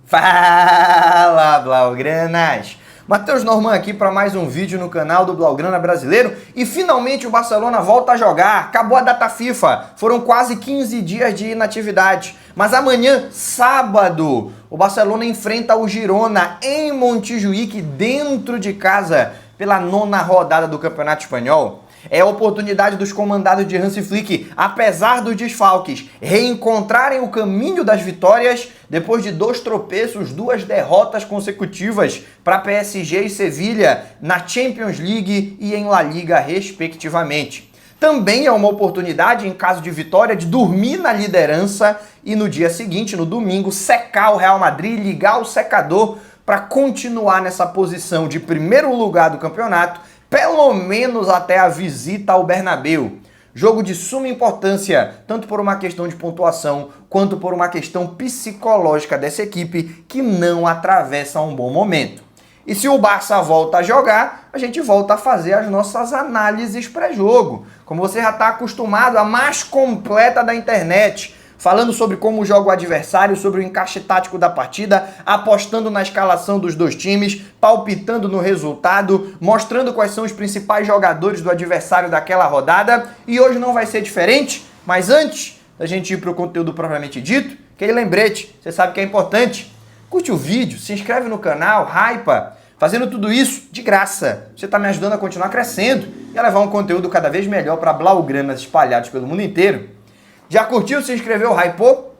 Fala, Blaugranas! Matheus Norman aqui para mais um vídeo no canal do Blaugrana Brasileiro e finalmente o Barcelona volta a jogar. Acabou a data FIFA, foram quase 15 dias de inatividade. Mas amanhã, sábado, o Barcelona enfrenta o Girona em Montjuïc, dentro de casa, pela 9ª rodada do Campeonato Espanhol. É a oportunidade dos comandados de Hansi Flick, apesar dos desfalques, reencontrarem o caminho das vitórias depois de 2 tropeços, 2 derrotas consecutivas para PSG e Sevilha na Champions League e em La Liga, respectivamente. Também é uma oportunidade, em caso de vitória, de dormir na liderança e no dia seguinte, no domingo, secar o Real Madrid, ligar o secador para continuar nessa posição de primeiro lugar do campeonato, pelo menos até a visita ao Bernabéu. Jogo de suma importância, tanto por uma questão de pontuação, quanto por uma questão psicológica dessa equipe que não atravessa um bom momento. E se o Barça volta a jogar, a gente volta a fazer as nossas análises pré-jogo. Como você já está acostumado, a mais completa da internet, falando sobre como joga o adversário, sobre o encaixe tático da partida, apostando na escalação dos dois times, palpitando no resultado, mostrando quais são os principais jogadores do adversário daquela rodada. E hoje não vai ser diferente, mas antes da gente ir para o conteúdo propriamente dito, aquele lembrete, você sabe que é importante. Curte o vídeo, se inscreve no canal, hypa. Fazendo tudo isso de graça, você está me ajudando a continuar crescendo e a levar um conteúdo cada vez melhor para blaugranas espalhados pelo mundo inteiro. Já curtiu, se inscreveu, hypou?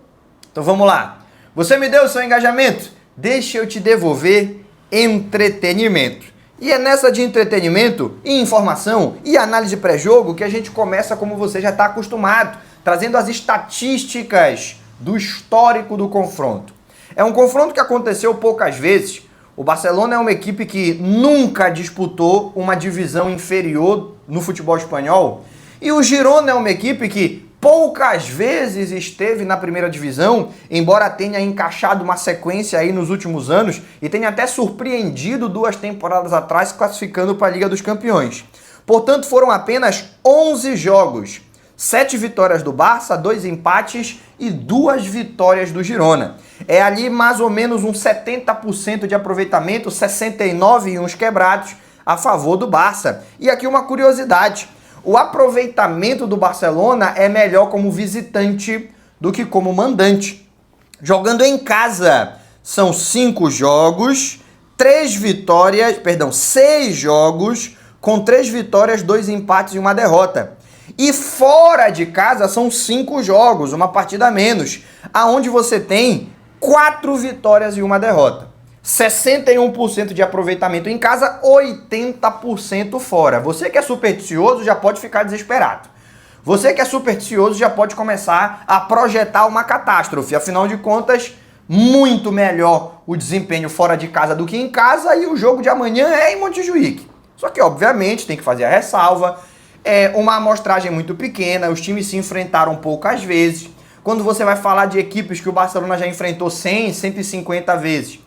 Então vamos lá. Você me deu o seu engajamento? Deixa eu te devolver entretenimento. E é nessa de entretenimento e informação e análise pré-jogo que a gente começa como você já está acostumado, trazendo as estatísticas do histórico do confronto. É um confronto que aconteceu poucas vezes. O Barcelona é uma equipe que nunca disputou uma divisão inferior no futebol espanhol. E o Girona é uma equipe que poucas vezes esteve na primeira divisão, embora tenha encaixado uma sequência aí nos últimos anos e tenha até surpreendido 2 temporadas atrás, classificando para a Liga dos Campeões. Portanto, foram apenas 11 jogos, 7 vitórias do Barça, 2 empates e 2 vitórias do Girona. É ali mais ou menos um 70% de aproveitamento, 69 e uns quebrados a favor do Barça. E aqui uma curiosidade. O aproveitamento do Barcelona é melhor como visitante do que como mandante. Jogando em casa, são 5 jogos, 6 jogos, com 3 vitórias, 2 empates e 1 derrota. E fora de casa, são 5 jogos, uma partida a menos, aonde você tem 4 vitórias e 1 derrota. 61% de aproveitamento em casa, 80% fora. Você que é supersticioso já pode ficar desesperado. Você que é supersticioso já pode começar a projetar uma catástrofe. Afinal de contas, muito melhor o desempenho fora de casa do que em casa e o jogo de amanhã é em Montjuïc. Só que, obviamente, tem que fazer a ressalva. É uma amostragem muito pequena, os times se enfrentaram poucas vezes. Quando você vai falar de equipes que o Barcelona já enfrentou 100, 150 vezes,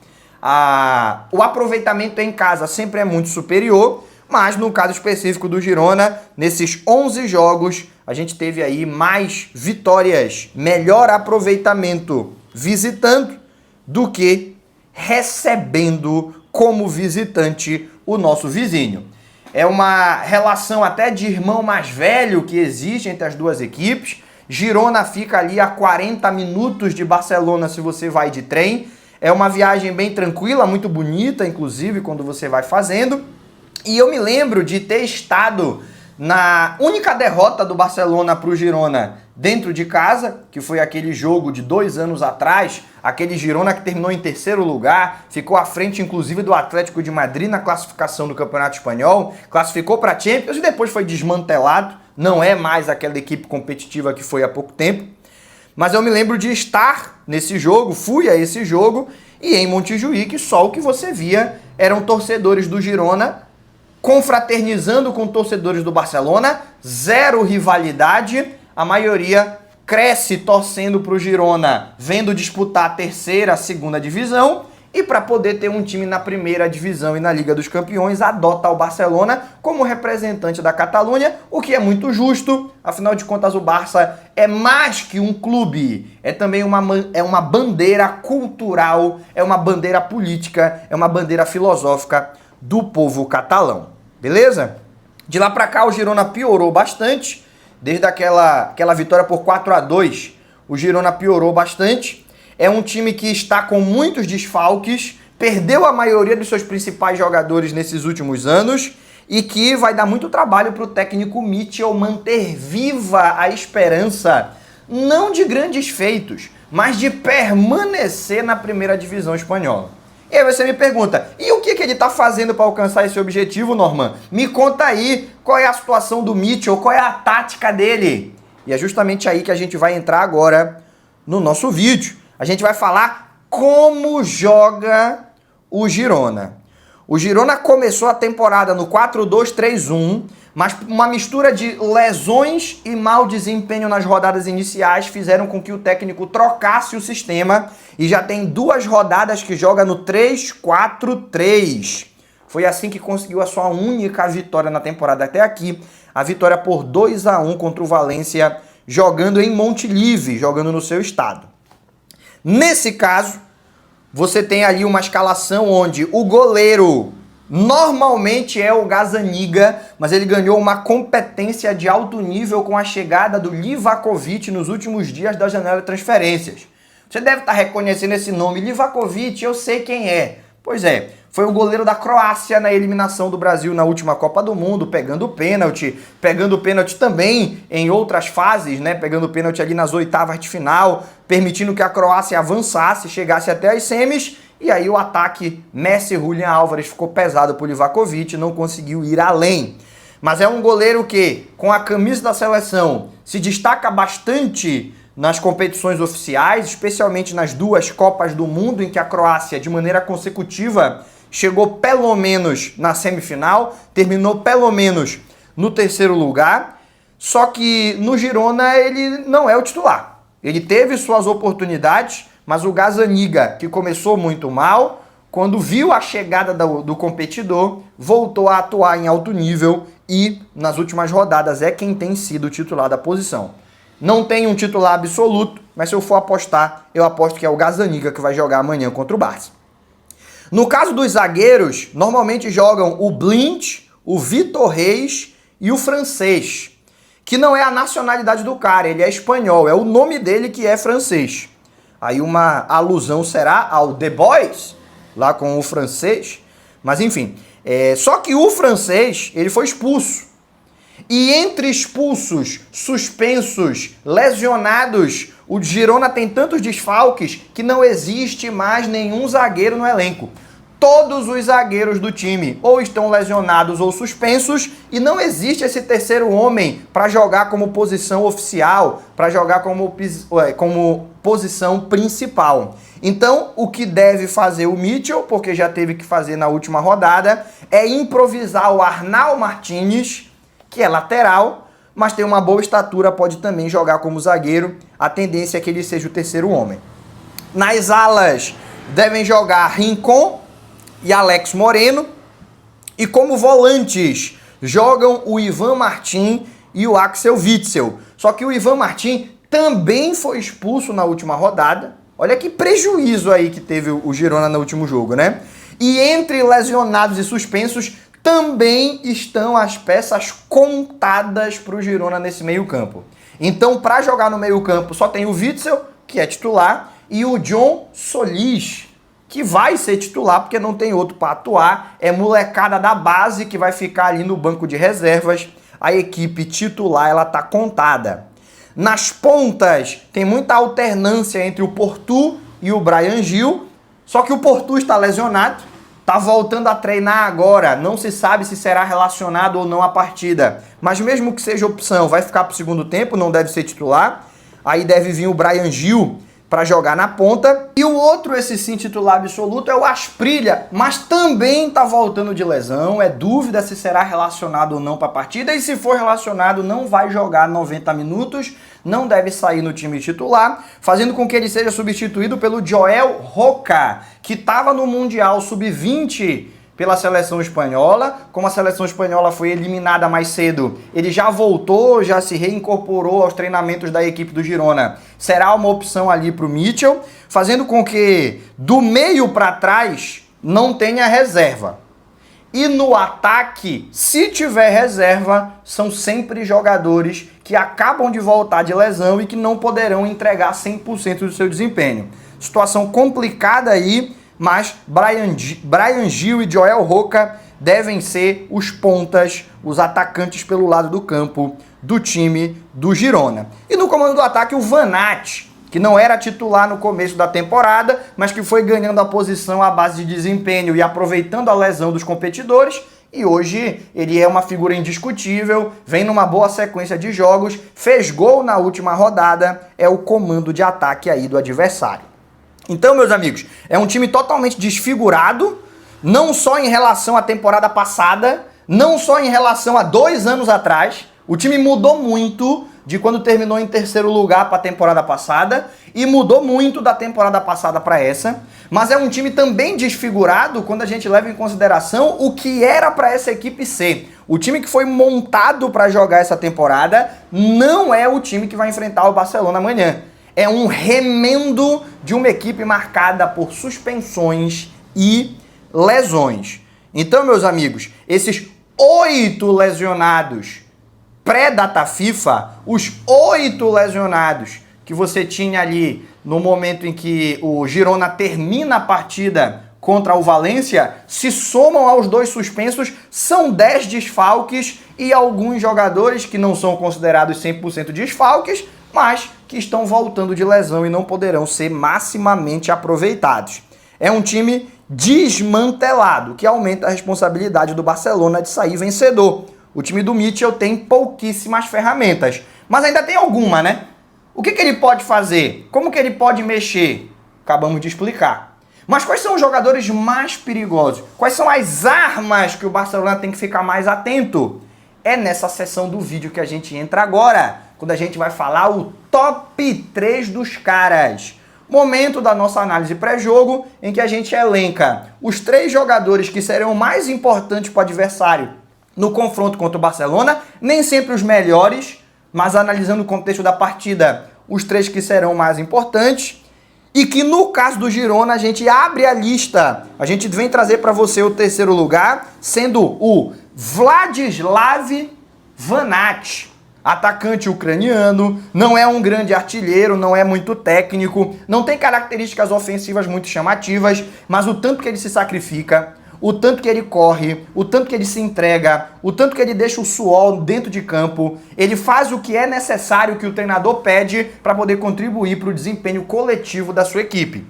o aproveitamento em casa sempre é muito superior, mas no caso específico do Girona, nesses 11 jogos, a gente teve aí mais vitórias, melhor aproveitamento visitando do que recebendo como visitante o nosso vizinho. É uma relação até de irmão mais velho que existe entre as duas equipes. Girona fica ali a 40 minutos de Barcelona se você vai de trem. É uma viagem bem tranquila, muito bonita, inclusive, quando você vai fazendo. E eu me lembro de ter estado na única derrota do Barcelona para o Girona dentro de casa, que foi aquele jogo de 2 anos atrás, aquele Girona que terminou em 3º lugar, ficou à frente, inclusive, do Atlético de Madrid na classificação do Campeonato Espanhol, classificou para a Champions e depois foi desmantelado. Não é mais aquela equipe competitiva que foi há pouco tempo. Mas eu me lembro de estar nesse jogo, fui a esse jogo, e em Montjuïc só o que você via eram torcedores do Girona confraternizando com torcedores do Barcelona, 0 rivalidade, a maioria cresce torcendo para o Girona, vendo disputar a 3ª, a 2ª divisão, e para poder ter um time na primeira divisão e na Liga dos Campeões, adota o Barcelona como representante da Catalunha, o que é muito justo, afinal de contas o Barça é mais que um clube, é também uma bandeira cultural, é uma bandeira política, é uma bandeira filosófica do povo catalão, beleza? De lá para cá o Girona piorou bastante, desde aquela vitória por 4-2, o Girona piorou bastante. É um time que está com muitos desfalques, perdeu a maioria dos seus principais jogadores nesses últimos anos e que vai dar muito trabalho para o técnico Mitchell manter viva a esperança, não de grandes feitos, mas de permanecer na primeira divisão espanhola. E aí você me pergunta, e o que ele está fazendo para alcançar esse objetivo, Norman? Me conta aí, qual é a situação do Mitchell, qual é a tática dele? E é justamente aí que a gente vai entrar agora no nosso vídeo. A gente vai falar como joga o Girona. O Girona começou a temporada no 4-2-3-1, mas uma mistura de lesões e mau desempenho nas rodadas iniciais fizeram com que o técnico trocasse o sistema e já tem 2 rodadas que joga no 3-4-3. Foi assim que conseguiu a sua única vitória na temporada até aqui, a vitória por 2-1 contra o Valência, jogando em Montilivi, jogando no seu estado. Nesse caso, você tem ali uma escalação onde o goleiro normalmente é o Gazzaniga, mas ele ganhou uma competência de alto nível com a chegada do Livakovic nos últimos dias da janela de transferências. Você deve estar reconhecendo esse nome, Livakovic, eu sei quem é. Pois é, foi o goleiro da Croácia na eliminação do Brasil na última Copa do Mundo, pegando pênalti também em outras fases, né? Pegando pênalti ali nas oitavas de final, permitindo que a Croácia avançasse, chegasse até as semis, e aí o ataque Messi, Julián Álvares ficou pesado por Livakovic, não conseguiu ir além. Mas é um goleiro que, com a camisa da seleção, se destaca bastante nas competições oficiais, especialmente nas 2 Copas do Mundo, em que a Croácia, de maneira consecutiva, chegou pelo menos na semifinal, terminou pelo menos no 3º lugar, só que no Girona ele não é o titular. Ele teve suas oportunidades, mas o Gazzaniga, que começou muito mal, quando viu a chegada do competidor, voltou a atuar em alto nível e, nas últimas rodadas, é quem tem sido o titular da posição. Não tem um titular absoluto, mas se eu for apostar, eu aposto que é o Gazzaniga que vai jogar amanhã contra o Barça. No caso dos zagueiros, normalmente jogam o Blind, o Vitor Reis e o francês, que não é a nacionalidade do cara, ele é espanhol, é o nome dele que é francês. Aí uma alusão será ao The Boys, lá com o francês, mas enfim. Só que o francês, ele foi expulso. E entre expulsos, suspensos, lesionados, o Girona tem tantos desfalques que não existe mais nenhum zagueiro no elenco. Todos os zagueiros do time ou estão lesionados ou suspensos e não existe esse terceiro homem para jogar como posição oficial, para jogar como posição principal. Então, o que deve fazer o Mitchell, porque já teve que fazer na última rodada, é improvisar o Arnau Martínez, que é lateral, mas tem uma boa estatura, pode também jogar como zagueiro. A tendência é que ele seja o terceiro homem. Nas alas, devem jogar Rincon e Alex Moreno. E como volantes, jogam o Ivan Martín e o Axel Witsel. Só que o Ivan Martín também foi expulso na última rodada. Olha que prejuízo aí que teve o Girona no último jogo, né? E entre lesionados e suspensos, também estão as peças contadas para o Girona nesse meio campo. Então, para jogar no meio campo, só tem o Witsel, que é titular, e o John Solis, que vai ser titular, porque não tem outro para atuar. É molecada da base que vai ficar ali no banco de reservas. A equipe titular, ela tá contada. Nas pontas, tem muita alternância entre o Portu e o Bryan Gil, só que o Portu está lesionado. Tá voltando a treinar agora, não se sabe se será relacionado ou não à partida. Mas mesmo que seja opção, vai ficar para o segundo tempo, não deve ser titular. Aí deve vir o Bryan Gil, para jogar na ponta. E o outro, esse sim titular absoluto, é o Asprilla, mas também tá voltando de lesão. É dúvida se será relacionado ou não para a partida, e se for relacionado não vai jogar 90 minutos, não deve sair no time titular, fazendo com que ele seja substituído pelo Joel Roca, que estava no Mundial Sub-20 pela seleção espanhola. Como a seleção espanhola foi eliminada mais cedo, ele já voltou, já se reincorporou aos treinamentos da equipe do Girona. Será uma opção ali para o Mitchell, fazendo com que do meio para trás não tenha reserva. E no ataque, se tiver reserva, são sempre jogadores que acabam de voltar de lesão e que não poderão entregar 100% do seu desempenho. Situação complicada aí, mas Bryan Gil e Joel Roca devem ser os pontas, os atacantes pelo lado do campo do time do Girona. E no comando do ataque, o Van Aert, que não era titular no começo da temporada, mas que foi ganhando a posição à base de desempenho e aproveitando a lesão dos competidores, e hoje ele é uma figura indiscutível, vem numa boa sequência de jogos, fez gol na última rodada, é o comando de ataque aí do adversário. Então, meus amigos, é um time totalmente desfigurado, não só em relação à temporada passada, não só em relação a 2 anos atrás. O time mudou muito de quando terminou em terceiro lugar para a temporada passada e mudou muito da temporada passada para essa, mas é um time também desfigurado quando a gente leva em consideração o que era para essa equipe ser. O time que foi montado para jogar essa temporada não é o time que vai enfrentar o Barcelona amanhã. É um remendo de uma equipe marcada por suspensões e lesões. Então, meus amigos, esses 8 lesionados pré-data FIFA, os 8 lesionados que você tinha ali no momento em que o Girona termina a partida contra o Valência, se somam aos 2 suspensos, são 10 desfalques e alguns jogadores que não são considerados 100% desfalques, mas que estão voltando de lesão e não poderão ser maximamente aproveitados. É um time desmantelado, que aumenta a responsabilidade do Barcelona de sair vencedor. O time do Mitchell tem pouquíssimas ferramentas, mas ainda tem alguma, né? O que ele pode fazer? Como que ele pode mexer? Acabamos de explicar. Mas quais são os jogadores mais perigosos? Quais são as armas que o Barcelona tem que ficar mais atento? É nessa seção do vídeo que a gente entra agora, quando a gente vai falar o top 3 dos caras. Momento da nossa análise pré-jogo, em que a gente elenca os 3 jogadores que serão mais importantes para o adversário no confronto contra o Barcelona, nem sempre os melhores, mas analisando o contexto da partida, os 3 que serão mais importantes, e que no caso do Girona a gente abre a lista, a gente vem trazer para você o terceiro lugar, sendo o Vladislav Van Aert, atacante ucraniano, não é um grande artilheiro, não é muito técnico, não tem características ofensivas muito chamativas, mas o tanto que ele se sacrifica, o tanto que ele corre, o tanto que ele se entrega, o tanto que ele deixa o suor dentro de campo, ele faz o que é necessário, que o treinador pede para poder contribuir para o desempenho coletivo da sua equipe.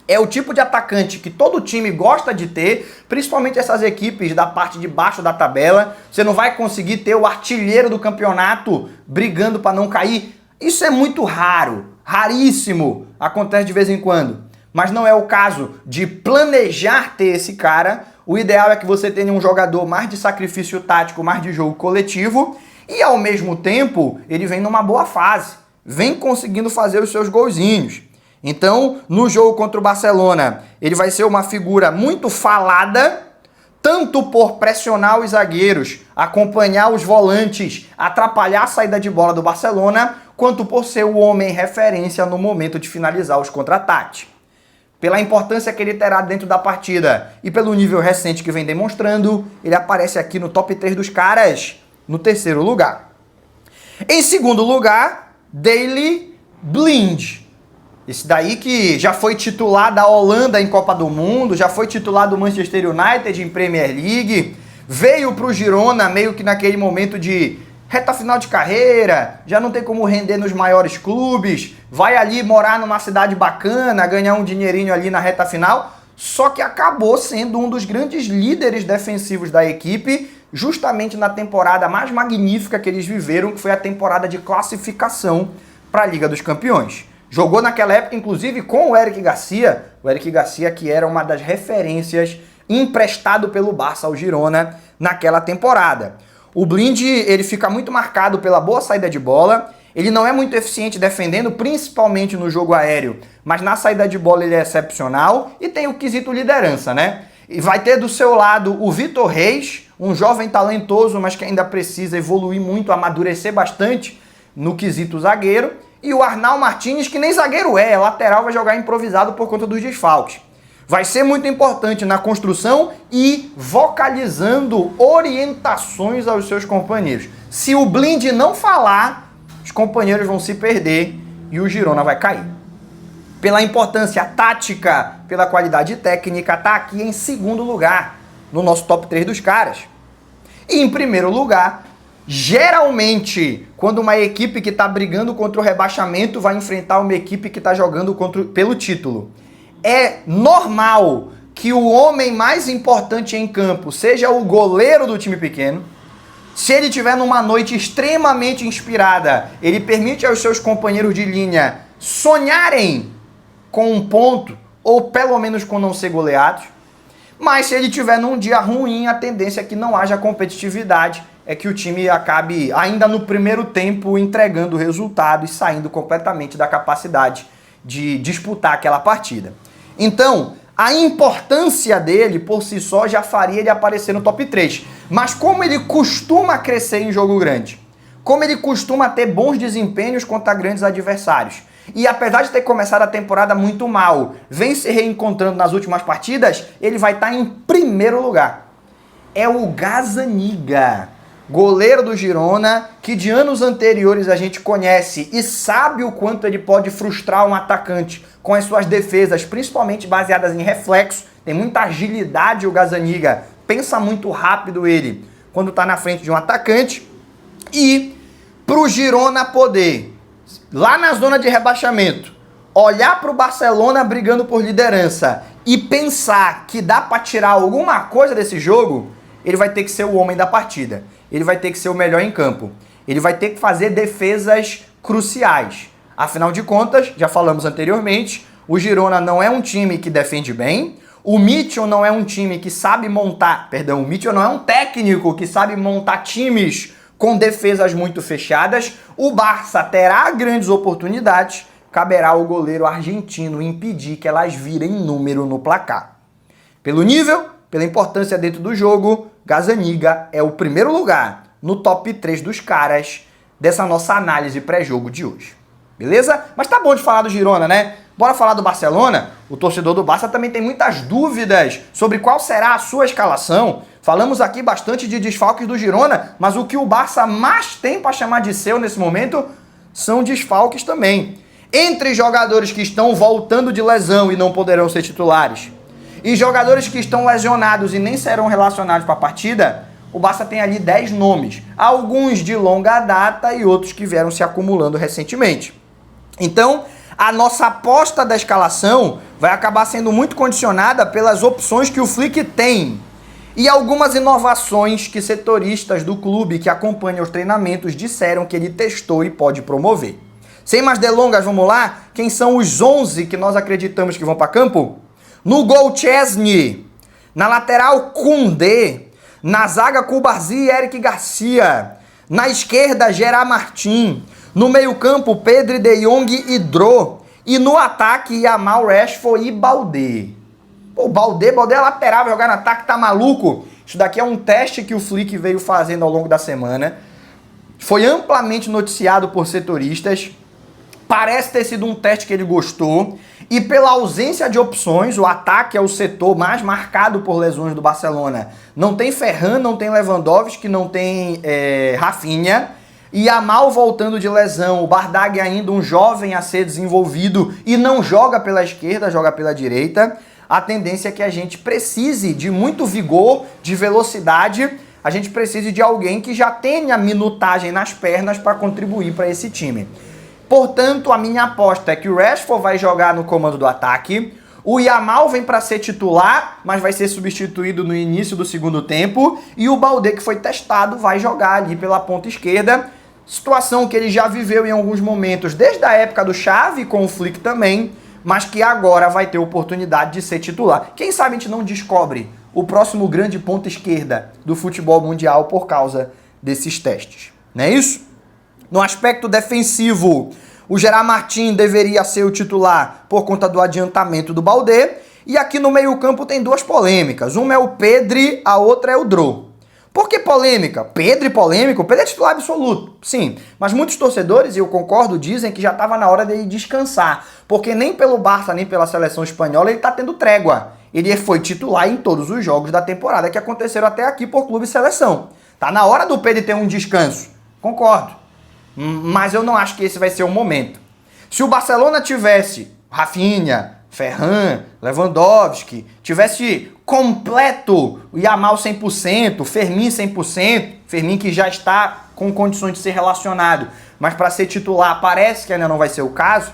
É o tipo de atacante que todo time gosta de ter, principalmente essas equipes da parte de baixo da tabela. Você não vai conseguir ter o artilheiro do campeonato brigando para não cair. Isso é muito raro, raríssimo, acontece de vez em quando. Mas não é o caso de planejar ter esse cara. O ideal é que você tenha um jogador mais de sacrifício tático, mais de jogo coletivo, e ao mesmo tempo ele vem numa boa fase, vem conseguindo fazer os seus golzinhos. Então, no jogo contra o Barcelona, ele vai ser uma figura muito falada, tanto por pressionar os zagueiros, acompanhar os volantes, atrapalhar a saída de bola do Barcelona, quanto por ser o homem referência no momento de finalizar os contra-ataques. Pela importância que ele terá dentro da partida e pelo nível recente que vem demonstrando, ele aparece aqui no top 3 dos caras, no terceiro lugar. Em segundo lugar, Daley Blind. Esse daí que já foi titular da Holanda em Copa do Mundo, já foi titular do Manchester United em Premier League, veio para o Girona meio que naquele momento de reta final de carreira, já não tem como render nos maiores clubes, vai ali morar numa cidade bacana, ganhar um dinheirinho ali na reta final, só que acabou sendo um dos grandes líderes defensivos da equipe, justamente na temporada mais magnífica que eles viveram, que foi a temporada de classificação para a Liga dos Campeões. Jogou naquela época, inclusive, com o Eric Garcia que era uma das referências emprestado pelo Barça ao Girona naquela temporada. O Blind, ele fica muito marcado pela boa saída de bola, ele não é muito eficiente defendendo, principalmente no jogo aéreo, mas na saída de bola ele é excepcional e tem o quesito liderança, né? E vai ter do seu lado o Vitor Reis, um jovem talentoso, mas que ainda precisa evoluir muito, amadurecer bastante no quesito zagueiro, e o Arnau Martínez, que nem zagueiro é lateral, vai jogar improvisado por conta dos desfalques. Vai ser muito importante na construção e vocalizando orientações aos seus companheiros. Se o Blind não falar, os companheiros vão se perder e o Girona vai cair. Pela importância tática, pela qualidade técnica, tá aqui em segundo lugar no nosso top 3 dos caras. E em primeiro lugar, geralmente, quando uma equipe que está brigando contra o rebaixamento vai enfrentar uma equipe que está jogando pelo título, é normal que o homem mais importante em campo seja o goleiro do time pequeno. Se ele tiver numa noite extremamente inspirada, ele permite aos seus companheiros de linha sonharem com um ponto, ou pelo menos com não ser goleados. Mas se ele tiver num dia ruim, a tendência é que não haja competitividade, é que o time acabe ainda no primeiro tempo entregando o resultado e saindo completamente da capacidade de disputar aquela partida. Então, a importância dele por si só já faria ele aparecer no top 3. Mas como ele costuma crescer em jogo grande, como ele costuma ter bons desempenhos contra grandes adversários, e apesar de ter começado a temporada muito mal, vem se reencontrando nas últimas partidas, ele vai estar em primeiro lugar. É o Gazzaniga, goleiro do Girona, que de anos anteriores a gente conhece e sabe o quanto ele pode frustrar um atacante com as suas defesas, principalmente baseadas em reflexo. Tem muita agilidade o Gazzaniga, pensa muito rápido ele quando está na frente de um atacante. E para o Girona poder, lá na zona de rebaixamento, olhar para o Barcelona brigando por liderança e pensar que dá para tirar alguma coisa desse jogo, ele vai ter que ser o homem da partida. Ele vai ter que ser o melhor em campo. Ele vai ter que fazer defesas cruciais. Afinal de contas, já falamos anteriormente, o Girona não é um time que defende bem, o Mitchell não é um time que sabe montar, o Mitchell não é um técnico que sabe montar times com defesas muito fechadas. O Barça terá grandes oportunidades, caberá ao goleiro argentino impedir que elas virem número no placar. Pelo nível, pela importância dentro do jogo, Gazzaniga é o primeiro lugar no top 3 dos caras dessa nossa análise pré-jogo de hoje. Beleza? Mas tá bom de falar do Girona, né? Bora falar do Barcelona? O torcedor do Barça também tem muitas dúvidas sobre qual será a sua escalação. Falamos aqui bastante de desfalques do Girona, mas o que o Barça mais tem para chamar de seu nesse momento são desfalques também. Entre jogadores que estão voltando de lesão e não poderão ser titulares, e jogadores que estão lesionados e nem serão relacionados para a partida, o Barça tem ali 10 nomes. Alguns de longa data e outros que vieram se acumulando recentemente. Então, a nossa aposta da escalação vai acabar sendo muito condicionada pelas opções que o Flick tem e algumas inovações que setoristas do clube que acompanham os treinamentos disseram que ele testou e pode promover. Sem mais delongas, vamos lá? Quem são os 11 que nós acreditamos que vão para campo? No gol, Chesney. Na lateral, Koundé. Na zaga, Cubarsí e Eric Garcia. Na esquerda, Gerard Martin. No meio-campo, Pedri, De Jong e Dro. E no ataque, Yamal, Rashford e Baldé. Pô, Baldé é lateral, vai jogar no ataque, tá maluco? Isso daqui é um teste que o Flick veio fazendo ao longo da semana. Foi amplamente noticiado por setoristas. Parece ter sido um teste que ele gostou. E pela ausência de opções, o ataque é o setor mais marcado por lesões do Barcelona. Não tem Ferran, não tem Lewandowski, não tem Rafinha. E Yamal voltando de lesão, o Bardag ainda um jovem a ser desenvolvido e não joga pela esquerda, joga pela direita. A tendência é que a gente precise de muito vigor, de velocidade, a gente precise de alguém que já tenha minutagem nas pernas para contribuir para esse time. Portanto, a minha aposta é que o Rashford vai jogar no comando do ataque, o Yamal vem para ser titular, mas vai ser substituído no início do segundo tempo, e o Baldé, que foi testado, vai jogar ali pela ponta esquerda. Situação que ele já viveu em alguns momentos, desde a época do Xavi, com o Flick também, mas que agora vai ter oportunidade de ser titular. Quem sabe a gente não descobre o próximo grande ponta esquerda do futebol mundial por causa desses testes. Não é isso? No aspecto defensivo, o Gerard Martin deveria ser o titular por conta do adiantamento do Baldé. E aqui no meio-campo tem duas polêmicas. Uma é o Pedri, a outra é o Dro. Por que polêmica? Pedri polêmico? O Pedri é titular absoluto, sim. Mas muitos torcedores, e eu concordo, dizem que já estava na hora dele descansar. Porque nem pelo Barça, nem pela seleção espanhola ele está tendo trégua. Ele foi titular em todos os jogos da temporada que aconteceram até aqui por clube e seleção. Tá na hora do Pedri ter um descanso. Concordo. Mas eu não acho que esse vai ser o momento. Se o Barcelona tivesse Rafinha, Ferran, Lewandowski, tivesse completo o Yamal 100%, Fermin 100%, Fermin que já está com condições de ser relacionado, mas para ser titular parece que ainda não vai ser o caso,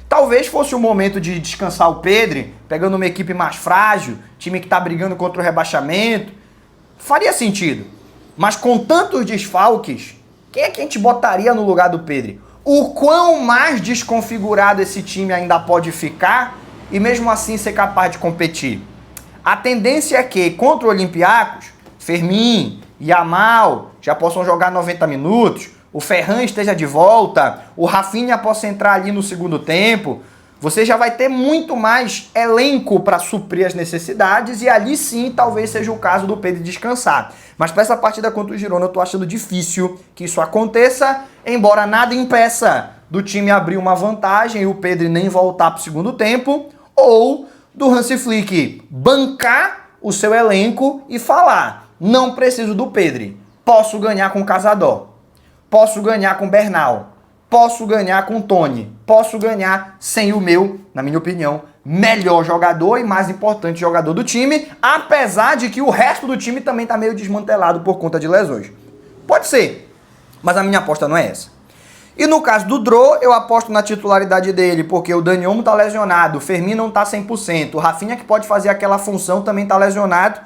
talvez fosse o momento de descansar o Pedri, pegando uma equipe mais frágil, time que está brigando contra o rebaixamento, faria sentido. Mas com tantos desfalques, quem é que a gente botaria no lugar do Pedri? O quão mais desconfigurado esse time ainda pode ficar e mesmo assim ser capaz de competir? A tendência é que contra o Olympiacos, Fermin, Yamal já possam jogar 90 minutos, o Ferran esteja de volta, o Rafinha possa entrar ali no segundo tempo. Você já vai ter muito mais elenco para suprir as necessidades e ali sim talvez seja o caso do Pedri descansar. Mas para essa partida contra o Girona eu tô achando difícil que isso aconteça, embora nada impeça do time abrir uma vantagem e o Pedri nem voltar para o segundo tempo, ou do Hansi Flick bancar o seu elenco e falar: não preciso do Pedri, posso ganhar com o Casador, posso ganhar com o Bernal, posso ganhar com o Tony, posso ganhar sem o meu, na minha opinião, melhor jogador e mais importante jogador do time, apesar de que o resto do time também está meio desmantelado por conta de lesões. Pode ser, mas a minha aposta não é essa. E no caso do Dro, eu aposto na titularidade dele, porque o Dani Olmo tá lesionado, o Fermin não tá 100%, o Rafinha que pode fazer aquela função também tá lesionado.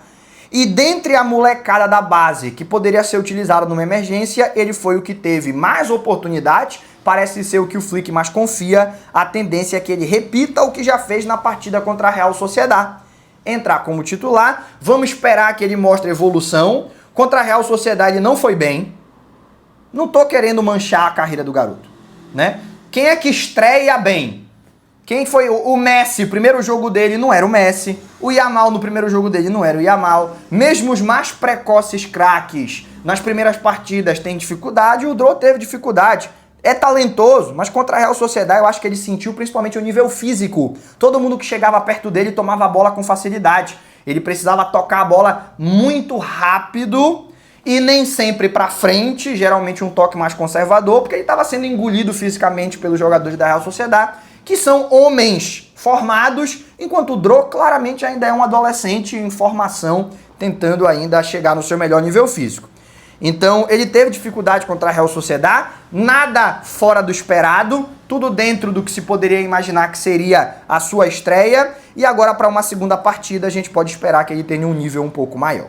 E dentre a molecada da base, que poderia ser utilizada numa emergência, ele foi o que teve mais oportunidade, parece ser o que o Flick mais confia, a tendência é que ele repita o que já fez na partida contra a Real Sociedad. Entrar como titular, vamos esperar que ele mostre evolução. Contra a Real Sociedad ele não foi bem. Não tô querendo manchar a carreira do garoto, né? Quem é que estreia bem? Quem foi o Messi? O primeiro jogo dele não era o Messi. O Yamal no primeiro jogo dele não era o Yamal. Mesmo os mais precoces craques nas primeiras partidas têm dificuldade. O Dro teve dificuldade. É talentoso, mas contra a Real Sociedad eu acho que ele sentiu principalmente o nível físico. Todo mundo que chegava perto dele tomava a bola com facilidade. Ele precisava tocar a bola muito rápido e nem sempre para frente, geralmente um toque mais conservador, porque ele estava sendo engolido fisicamente pelos jogadores da Real Sociedad, que são homens formados, enquanto o Dro claramente ainda é um adolescente em formação, tentando ainda chegar no seu melhor nível físico. Então ele teve dificuldade contra a Real Sociedad, nada fora do esperado, tudo dentro do que se poderia imaginar que seria a sua estreia, e agora para uma segunda partida a gente pode esperar que ele tenha um nível um pouco maior.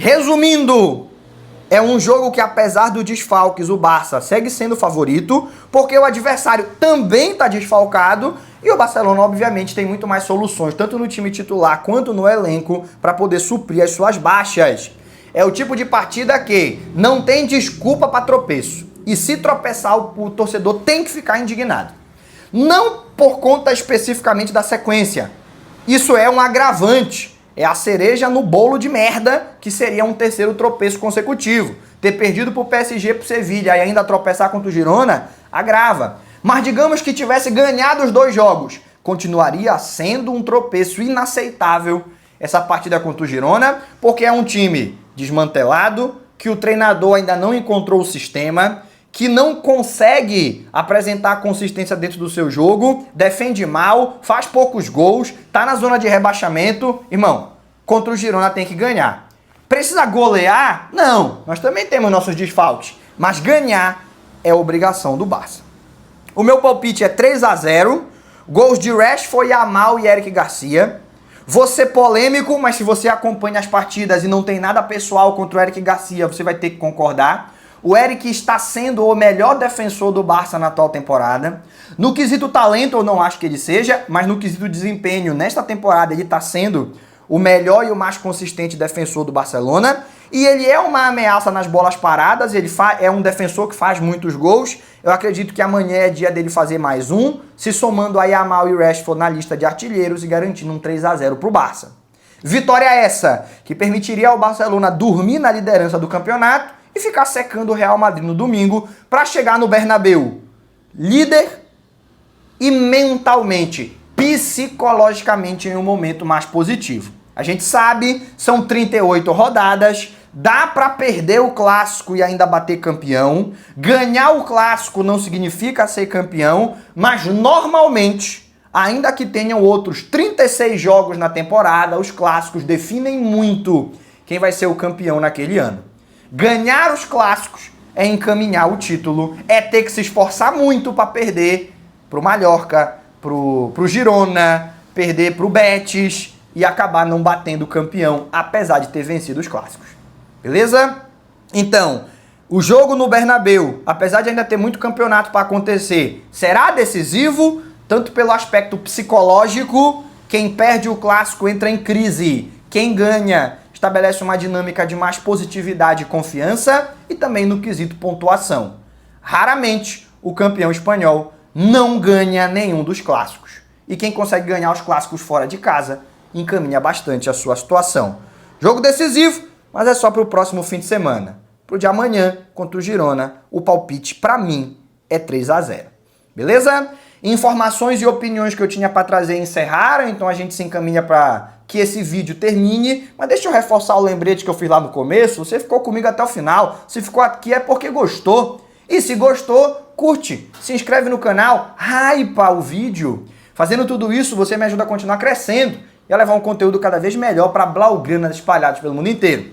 Resumindo, é um jogo que apesar dos desfalques o Barça segue sendo favorito, porque o adversário também está desfalcado e o Barcelona obviamente tem muito mais soluções, tanto no time titular quanto no elenco, para poder suprir as suas baixas. É o tipo de partida que não tem desculpa para tropeço, e se tropeçar o torcedor tem que ficar indignado. Não por conta especificamente da sequência, isso é um agravante. É a cereja no bolo de merda, que seria um terceiro tropeço consecutivo. Ter perdido pro PSG, pro Sevilla e ainda tropeçar contra o Girona, agrava. Mas digamos que tivesse ganhado os dois jogos, continuaria sendo um tropeço inaceitável essa partida contra o Girona, porque é um time desmantelado, que o treinador ainda não encontrou o sistema, que não consegue apresentar consistência dentro do seu jogo, defende mal, faz poucos gols, tá na zona de rebaixamento. Irmão, contra o Girona tem que ganhar. Precisa golear? Não, nós também temos nossos desfalques, mas ganhar é obrigação do Barça. O meu palpite é 3-0, gols de Rashford, Yamal e Eric Garcia. Vou ser polêmico, mas se você acompanha as partidas e não tem nada pessoal contra o Eric Garcia, você vai ter que concordar. O Eric está sendo o melhor defensor do Barça na atual temporada. No quesito talento, eu não acho que ele seja, mas no quesito desempenho, nesta temporada, ele está sendo o melhor e o mais consistente defensor do Barcelona. E ele é uma ameaça nas bolas paradas, ele é um defensor que faz muitos gols. Eu acredito que amanhã é dia dele fazer mais um, se somando a Yamal e Rashford na lista de artilheiros e garantindo um 3-0 para o Barça. Vitória essa que permitiria ao Barcelona dormir na liderança do campeonato e ficar secando o Real Madrid no domingo para chegar no Bernabéu líder e mentalmente, psicologicamente em um momento mais positivo. A gente sabe, são 38 rodadas, dá para perder o clássico e ainda bater campeão. Ganhar o clássico não significa ser campeão, mas normalmente, ainda que tenham outros 36 jogos na temporada, os clássicos definem muito quem vai ser o campeão naquele ano. Ganhar os clássicos é encaminhar o título, é ter que se esforçar muito para perder pro Mallorca, pro Girona, perder pro Betis e acabar não batendo o campeão, apesar de ter vencido os clássicos. Beleza? Então, o jogo no Bernabéu, apesar de ainda ter muito campeonato para acontecer, será decisivo, tanto pelo aspecto psicológico, quem perde o clássico entra em crise, quem ganha estabelece uma dinâmica de mais positividade e confiança, e também no quesito pontuação. Raramente o campeão espanhol não ganha nenhum dos clássicos. E quem consegue ganhar os clássicos fora de casa encaminha bastante a sua situação. Jogo decisivo, mas é só para o próximo fim de semana. Para o de amanhã, contra o Girona, o palpite, para mim, é 3-0. Beleza? Informações e opiniões que eu tinha para trazer encerraram, então a gente se encaminha para que esse vídeo termine. Mas deixa eu reforçar o lembrete que eu fiz lá no começo. Você ficou comigo até o final. Se ficou aqui é porque gostou. E se gostou, curte, se inscreve no canal, hypa o vídeo. Fazendo tudo isso, você me ajuda a continuar crescendo e a levar um conteúdo cada vez melhor para blaugranas espalhados pelo mundo inteiro.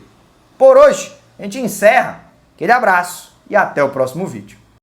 Por hoje, a gente encerra. Aquele abraço e até o próximo vídeo.